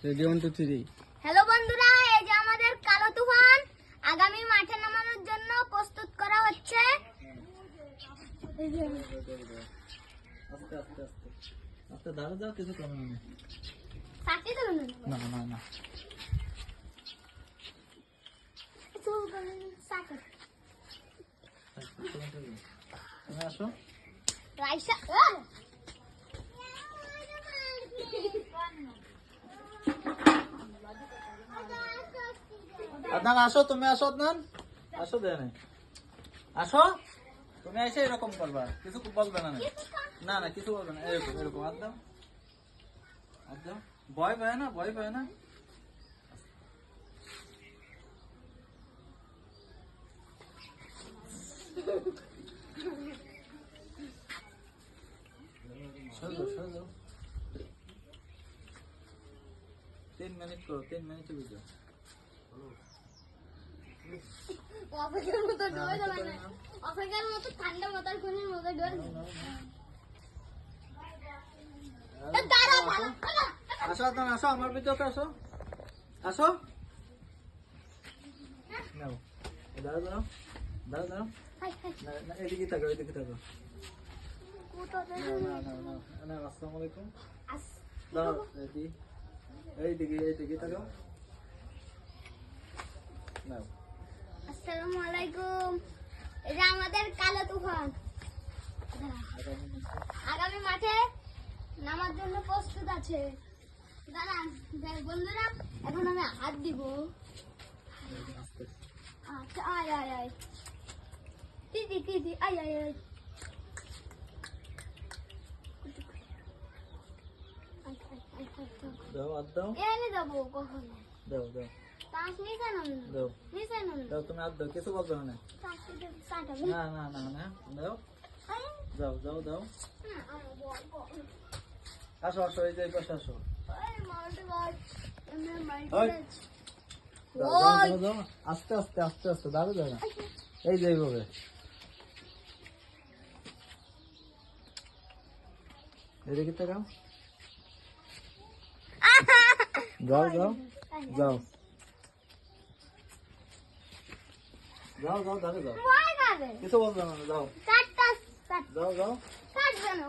Ready 1 2 3। Hello বন্ধুরা, এই যে আমাদের কালো তুফান আগামী মাঠে নামানোর জন্য প্রস্তুত করা হচ্ছে। আস্তে আস্তে আস্তে আস্তে দাঁড়া যাও, কিছু কম না। সাথে তো না না না তুমি আসো। রাইসা আদনান আসো, তুমি আসো। আদনান আসো, দেয় নাই। আসো, তুমি এসে এরকম করবা, কিছু বলবে না। না না কিছু বলবে না, এরকম এরকম হাত দাও, হাত দাও। ভয় পায় না, ভয় পায় না। সোজো সোজো 3 মিনিট করো, 3 মিনিটে বুঝো। অফিসের মতো ডোর দেবে না, অফিসের মতো ঠান্ডা মাথার কোণের মতো ডোর দাঁড়া ভালো। আসো আদনান আসো, আমার ভিতরে আসো, আসো। নাও, দাঁড়াও দাঁড়াও দাঁড়াও দাঁড়াও। হাই হাই না না, এদিকে থাকো, এদিকে থাকো। কোথা না না না না না, আসসালামু আলাইকুম। আস দাঁড়াও, রেডি, এইদিকে থাকো। নাও। আসসালামু আলাইকুম। এই যে আমাদের কালো তুফান আগামী মাঠে নামার জন্য প্রস্তুত আছে। দাঁড়ান বন্ধুরা, এখন আমি হাত দিব। আস্তে। আচ্ছা, আয় আয় আয় দিদি আয় আয় আয়। দাও, হাত দাও, এনে যাবো কখন? দাও দাও তাস নিচে নাম দাও নিচে নাম দাও, তুমি হাত দাও, কিছু বলবে না। না না না না, দাও, যাও যাও দাও। আসো আসো, এই যে এই পাশে আসো। দাও, দাও, দাও, আস্তে আস্তে আস্তে আস্তে, দাঁড়ো দাঁড়া। এই যে এইভাবে, এদিকে তাকাও। যাও যাও যাও যাও যাও, দাঁড়ে যাও, কিছু বলবে না, যাও যাও যাও। কাটবে না